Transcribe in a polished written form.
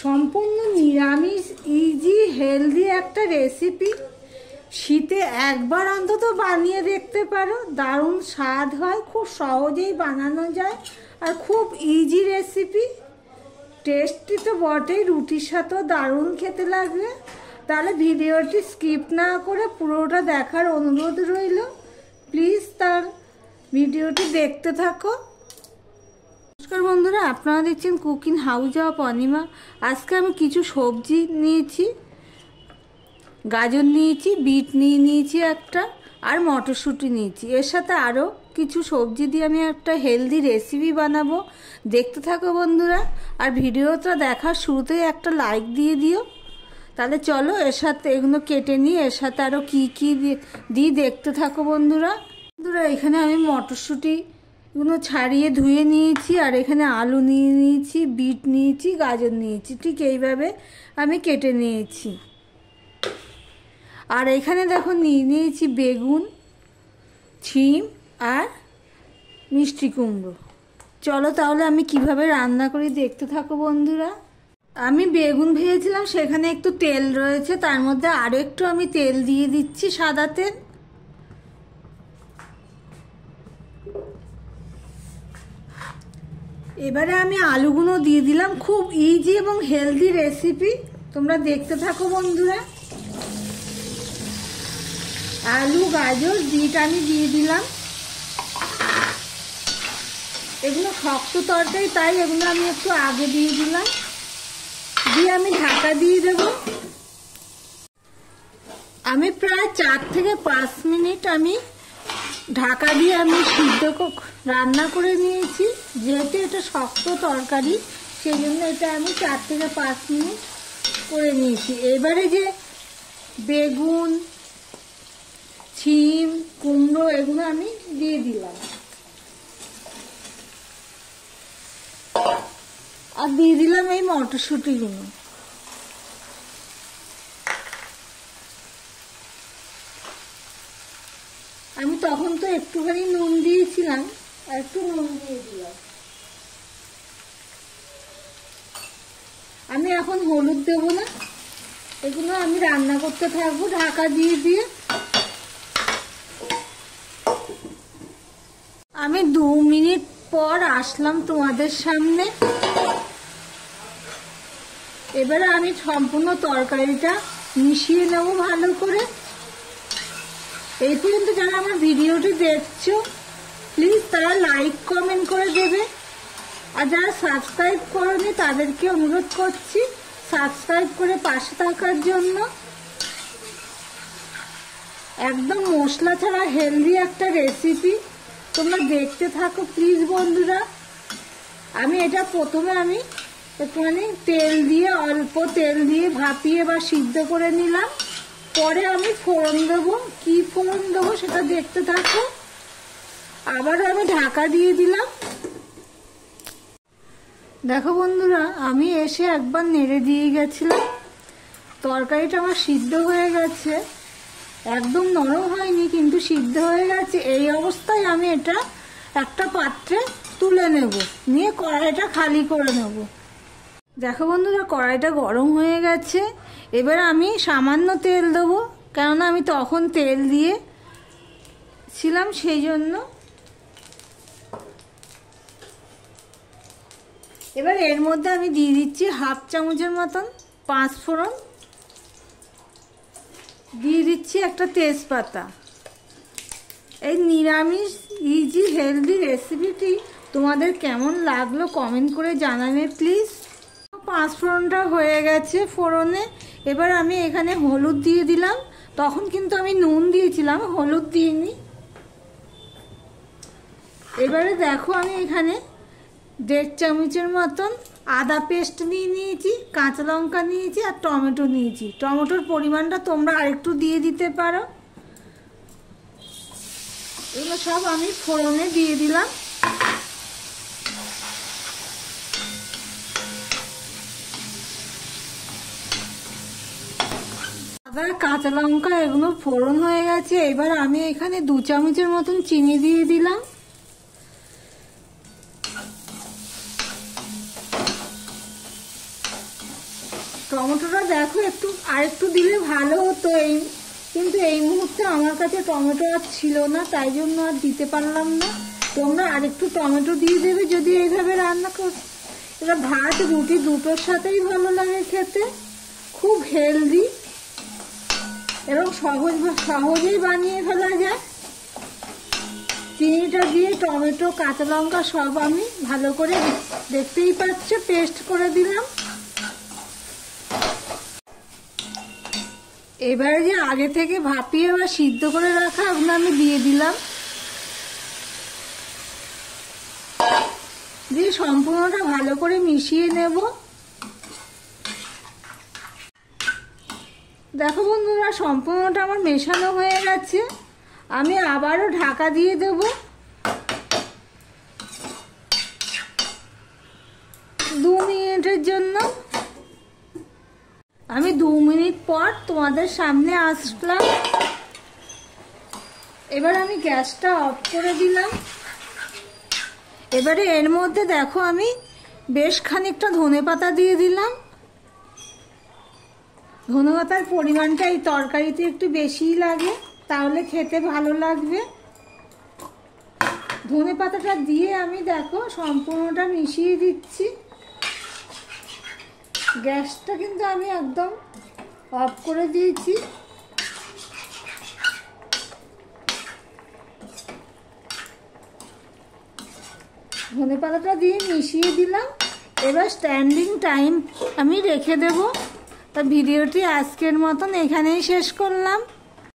সম্পূর্ণ নিরামিষ easy healthy একটা রেসিপি। শীতে একবার অন্তত বানিয়ে দেখতে পারো, দারুণ স্বাদ হয়, খুব সহজেই বানানো যায় আর খুব ইজি রেসিপি। টেস্টি তো বটেই, রুটির সাথেও দারুণ খেতে লাগবে। তাহলে ভিডিওটি স্কিপ না করে পুরোটা দেখার অনুরোধ রইল। প্লিজ তার ভিডিওটি দেখতে থাকো। নমস্কার বন্ধুরা, আপনারা দেখছেন কুকিং হাউস অফ অনিমা। আজকে আমি কিছু সবজি নিয়েছি, গাজর নিয়েছি, বিট নিয়েছি একটা, আর মটরশুঁটি নিয়েছি। এর সাথে আরও কিছু সবজি দিয়ে আমি একটা হেলদি রেসিপি বানাবো। দেখতে থাকো বন্ধুরা, আর ভিডিওটা দেখার শুরুতেই একটা লাইক দিয়ে দিও। তাহলে চলো এর সাথে এগুলো কেটে নিই, এর সাথে আরও কী কী দিই দেখতে থাকো বন্ধুরা। এখানে আমি মটরশুঁটি এগুলো ছাড়িয়ে ধুয়ে নিয়েছি, আর এখানে আলু নিয়েছি, বিট নিয়েছি, গাজর নিয়েছি, ঠিক এইভাবে আমি কেটে নিয়েছি। আর এখানে দেখো নিয়েছি বেগুন, ছিম আর মিষ্টি কুমড়ো। চলো তাহলে আমি কিভাবে রান্না করি দেখতে থাকো বন্ধুরা। আমি বেগুন ভেজেছিলাম, সেখানে একটু তেল রয়েছে, তার মধ্যে আরও একটু আমি তেল দিয়ে দিচ্ছি, সাদা তেল। এবারে আমি আলুগুলো দিয়ে দিলাম। খুব ইজি এবং হেলদি রেসিপি, তোমরা দেখতে থাকো বন্ধুরা। আলু, গাজর, বিট আমি দিয়ে দিলাম। এগুলো শক্ত তরকারি, তাই এগুলো আমি একটু আগে দিয়ে দিলাম, দিয়ে আমি ঢাকা দিয়ে দেব। আমি প্রায় 4 থেকে 5 মিনিট আমি ঢাকা দিয়ে আমি সিদ্ধ রান্না করে নিয়েছি। যেহেতু এটা শক্ত তরকারি, সেই জন্য এটা আমি 4 থেকে 5 মিনিট করে নিয়েছি। এবারে যে বেগুন, ছিম, কুমড়ো এগুলো আমি দিয়ে দিলাম, আর দিয়ে দিলাম এই মটরশুঁটিগুলো। আমি তখন তো একটুখানি নুন দিয়েছিলাম, একটু নুন দিয়ে দিলাম। আমি এখন হলুদ দেবো না, এগুলো আমি রান্না করতে থাকবো ঢাকা দিয়ে দিয়ে। আমি 2 মিনিট পর আসলাম তোমাদের সামনে। এবারে আমি সম্পূর্ণ তরকারিটা মিশিয়ে নেব ভালো করে। এই পর্যন্ত যারা আমার ভিডিওটি দেখছো, প্লিজ তারা লাইক কমেন্ট করে দেবে, আর যারা সাবস্ক্রাইব করোনি তাদেরকে অনুরোধ করছি সাবস্ক্রাইব করে পাশে থাকার জন্য। একদম মশলা ছাড়া হেলদি একটা রেসিপি, তোমরা দেখতে থাকো প্লিজ বন্ধুরা। আমি এটা প্রথমে আমি একটুখানি তেল দিয়ে, অল্প তেল দিয়ে ভাপিয়ে বা সিদ্ধ করে নিলাম। পরে আমি ফোড়ন দেবো, কি ফোড়ন দেবো সেটা দেখতে থাকো। আবারও আমি ঢাকা দিয়ে দিলাম। দেখো বন্ধুরা, আমি এসে একবার নেড়ে দিয়ে গেছিলাম। তরকারিটা আমার সিদ্ধ হয়ে গেছে, একদম নরম হয়নি কিন্তু সিদ্ধ হয়ে গেছে। এই অবস্থায় আমি এটা একটা পাত্রে তুলে নেব, নিয়ে কড়াইটা খালি করে নেব। দেখো বন্ধুরা, কড়াইটা গরম হয়ে গেছে। এবার আমি সামান্য তেল দেবো, কেননা আমি তখন তেল দিয়েছিলাম সেই জন্য। এবার এর মধ্যে আমি দিয়ে দিচ্ছি 1/2 চামচের মতন 5 ফোড়ন, দিয়ে দিচ্ছি একটা তেজপাতা। এই নিরামিষ ইজি হেলদি রেসিপিটি তোমাদের কেমন লাগলো কমেন্ট করে জানাবে প্লিজ। 5 ফোড়নটা হয়ে গেছে ফোড়নে। এবার আমি এখানে হলুদ দিয়ে দিলাম। তখন কিন্তু আমি নুন দিয়েছিলাম, হলুদ দিইনি। এবারে দেখো আমি এখানে 1.5 চামচের মতন আদা পেস্ট নিয়েছি, কাঁচা লঙ্কা নিয়েছি, আর টমেটো নিয়েছি। টমেটোর পরিমাণটা তোমরা আরেকটু দিয়ে দিতে পারো। এগুলো সব আমি ফোড়নে দিয়ে দিলাম। আদা, কাঁচা লঙ্কা এগুলো ফোড়ন হয়ে গেছে। এবার আমি এখানে 2 চামচের মতন চিনি দিয়ে দিলাম। টমেটোটা দেখো একটু আরেকটু দিলে ভালো হতো, কিন্তু এই মুহূর্তে আমার কাছে টমেটো আর ছিল না, তাই জন্য আর দিতে পারলাম না। তোমরা আরেকটু টমেটো দিয়ে দেবে যদি এইভাবে রান্না কর। এটা ভাত রুটি দুটোর সাথেই ভালো লাগে খেতে, খুব হেলদি এবং সহজেই বানিয়ে ফেলা যায়। চিনিটা দিয়ে টমেটো কাঁচা লঙ্কা সব আমি ভালো করে দেখতেই পাচ্ছ পেস্ট করে দিলাম। এবারে যে আগে থেকে ভাপিয়ে বা সিদ্ধ করে রাখা ওগুলো আমি দিয়ে দিলাম, দিয়ে সম্পূর্ণটা ভালো করে মিশিয়ে নেব। দেখো বন্ধুরা, সম্পূর্ণটা আমার মেশানো হয়ে গেছে। আমি আবারও ঢাকা দিয়ে দেব 2 মিনিটের জন্য। আমি 2 মিনিট পর তোমাদের সামনে আসলাম। এবার আমি গ্যাসটা অফ করে দিলাম। এবারে এর মধ্যে দেখো আমি বেশ খানিকটা ধনেপাতা দিয়ে দিলাম। ধনেপাতার পরিমাণটা এই তরকারিতে একটু বেশিই লাগে, তাহলে খেতে ভালো লাগবে। ধনেপাতাটা দিয়ে আমি দেখো সম্পূর্ণটা মিশিয়ে দিচ্ছি। গ্যাসটা কিন্তু আমি একদম অফ করে দিয়েছি। ধনেপাতাটা দিয়ে মিশিয়ে দিলাম। এবার স্ট্যান্ডিং টাইম আমি রেখে দেব। তা ভিডিওটি আজকের মতন এখানেই শেষ করলাম।